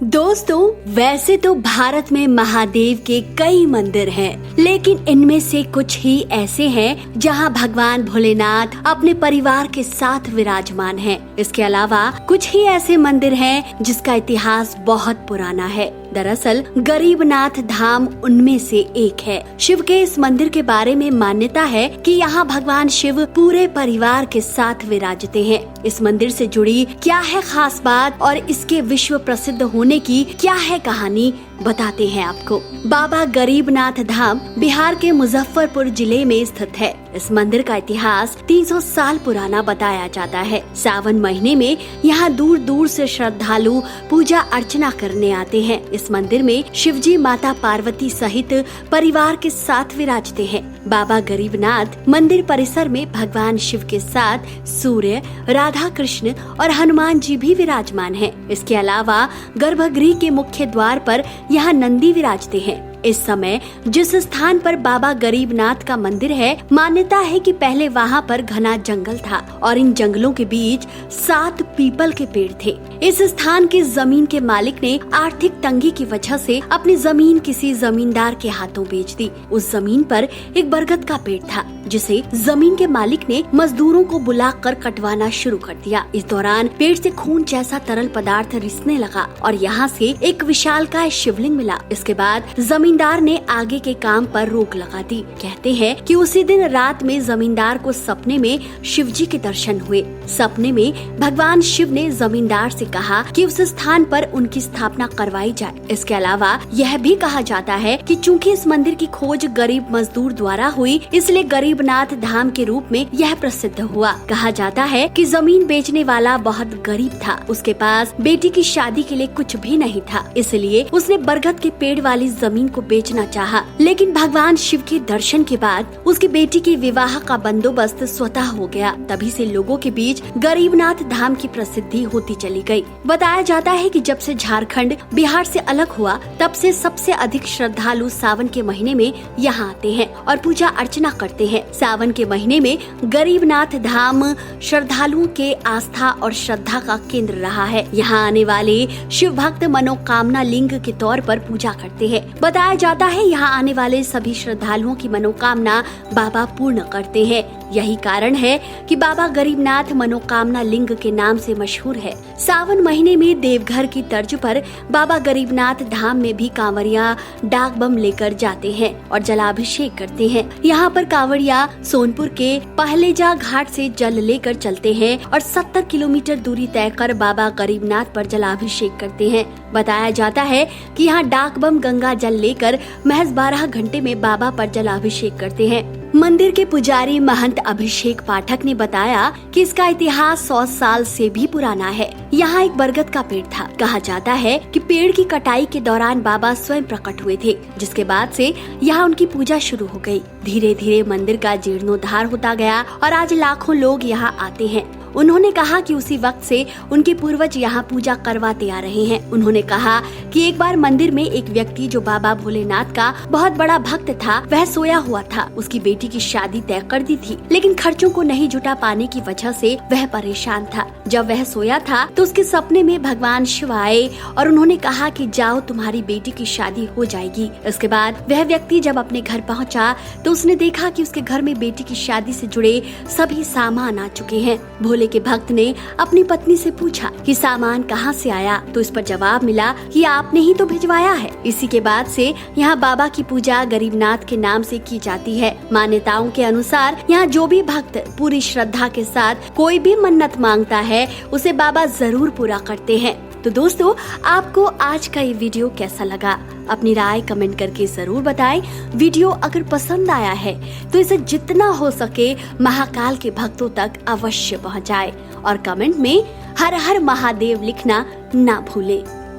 दोस्तों, वैसे तो भारत में महादेव के कई मंदिर हैं, लेकिन इनमें से कुछ ही ऐसे हैं जहां भगवान भोलेनाथ अपने परिवार के साथ विराजमान हैं। इसके अलावा कुछ ही ऐसे मंदिर हैं जिसका इतिहास बहुत पुराना है। दरअसल गरीबनाथ धाम उनमें से एक है। शिव के इस मंदिर के बारे में मान्यता है कि यहाँ भगवान शिव पूरे परिवार के साथ विराजते हैं। इस मंदिर से जुड़ी क्या है खास बात और इसके विश्व प्रसिद्ध होने की क्या है कहानी, बताते हैं आपको। बाबा गरीबनाथ धाम बिहार के मुजफ्फरपुर जिले में स्थित है। इस मंदिर का इतिहास 300 साल पुराना बताया जाता है। सावन महीने में यहाँ दूर दूर से श्रद्धालु पूजा अर्चना करने आते हैं। इस मंदिर में शिवजी माता पार्वती सहित परिवार के साथ विराजते हैं। बाबा गरीबनाथ मंदिर परिसर में भगवान शिव के साथ सूर्य, राधा कृष्ण और हनुमान जी भी विराजमान हैं। इसके अलावा गर्भगृह के मुख्य द्वार पर यहाँ नंदी विराजते हैं। इस समय जिस स्थान पर बाबा गरीबनाथ का मंदिर है, मान्यता है कि पहले वहाँ पर घना जंगल था और इन जंगलों के बीच 7 पीपल के पेड़ थे। इस स्थान की जमीन के मालिक ने आर्थिक तंगी की वजह से अपनी जमीन किसी जमींदार के हाथों बेच दी। उस जमीन पर एक बरगद का पेड़ था, जिसे जमीन के मालिक ने मजदूरों को बुलाकर कटवाना शुरू कर दिया। इस दौरान पेड़ से खून जैसा तरल पदार्थ रिसने लगा और यहाँ से एक विशालकाय शिवलिंग मिला। इसके बाद जमींदार ने आगे के काम पर रोक लगा दी। कहते हैं कि उसी दिन रात में जमींदार को सपने में शिवजी के दर्शन हुए। सपने में भगवान शिव ने जमींदार से कहा कि उस स्थान पर उनकी स्थापना करवाई जाए। इसके अलावा यह भी कहा जाता है कि चूंकि इस मंदिर की खोज गरीब मजदूर द्वारा हुई, इसलिए गरीबनाथ धाम के रूप में यह प्रसिद्ध हुआ। कहा जाता है कि जमीन बेचने वाला बहुत गरीब था। उसके पास बेटी की शादी के लिए कुछ भी नहीं था, इसलिए उसने बरगद के पेड़ वाली जमीन को बेचना चाहा। लेकिन भगवान शिव के दर्शन के बाद उसकी बेटी की विवाह का बंदोबस्त स्वतः हो गया। तभी से लोगों के बीच गरीबनाथ धाम की प्रसिद्धि होती चली गई। बताया जाता है कि जब से झारखंड बिहार से अलग हुआ, तब से सबसे अधिक श्रद्धालु सावन के महीने में यहाँ आते हैं और पूजा अर्चना करते हैं। सावन के महीने में गरीबनाथ धाम श्रद्धालुओं के आस्था और श्रद्धा का केंद्र रहा है। यहाँ आने वाले शिव भक्त मनोकामना लिंग के तौर पर पूजा करते हैं। बताया जाता है यहाँ आने वाले सभी श्रद्धालुओं की मनोकामना बाबा पूर्ण करते हैं। यही कारण है कि बाबा गरीबनाथ मनोकामना लिंग के नाम से मशहूर है। सावन महीने में देवघर की तर्ज पर बाबा गरीबनाथ धाम में भी कांवरिया डाक बम लेकर जाते हैं और जलाभिषेक करते हैं। यहाँ पर कांवरिया सोनपुर के पहलेजा घाट से जल लेकर चलते हैं और 70 किलोमीटर दूरी तय कर बाबा गरीबनाथ पर जलाभिषेक करते हैं। बताया जाता है कि यहाँ डाक बम गंगा जल लेकर महज 12 घंटे में बाबा पर जलाभिषेक करते हैं। मंदिर के पुजारी महंत अभिषेक पाठक ने बताया कि इसका इतिहास 100 साल से भी पुराना है। यहाँ एक बरगद का पेड़ था। कहा जाता है कि पेड़ की कटाई के दौरान बाबा स्वयं प्रकट हुए थे, जिसके बाद से यहाँ उनकी पूजा शुरू हो गई। धीरे धीरे मंदिर का जीर्णोद्धार होता गया और आज लाखों लोग यहाँ आते हैं। उन्होंने कहा कि उसी वक्त से उनके पूर्वज यहाँ पूजा करवाते आ रहे हैं। उन्होंने कहा कि एक बार मंदिर में एक व्यक्ति जो बाबा भोलेनाथ का बहुत बड़ा भक्त था, वह सोया हुआ था। उसकी बेटी की शादी तय कर दी थी, लेकिन खर्चों को नहीं जुटा पाने की वजह से वह परेशान था। जब वह सोया था तो उसके सपने में भगवान शिव आए और उन्होंने कहा कि जाओ, तुम्हारी बेटी की शादी हो जाएगी। इसके बाद वह व्यक्ति जब अपने घर पहुँचा तो उसने देखा कि उसके घर में बेटी की शादी से जुड़े सभी सामान आ चुके हैं। भोले के भक्त ने अपनी पत्नी से पूछा कि सामान कहाँ से आया, तो इस पर जवाब मिला कि आपने ही तो भिजवाया है। इसी के बाद से यहाँ बाबा की पूजा गरीबनाथ के नाम से की जाती है। मान्यताओं के अनुसार यहाँ जो भी भक्त पूरी श्रद्धा के साथ कोई भी मन्नत मांगता है, उसे बाबा जरूर पूरा करते हैं। तो दोस्तों, आपको आज का ये वीडियो कैसा लगा? अपनी राय कमेंट करके जरूर बताएं। वीडियो अगर पसंद आया है तो इसे जितना हो सके महाकाल के भक्तों तक अवश्य पहुंचाएं और कमेंट में हर हर महादेव लिखना ना भूलें।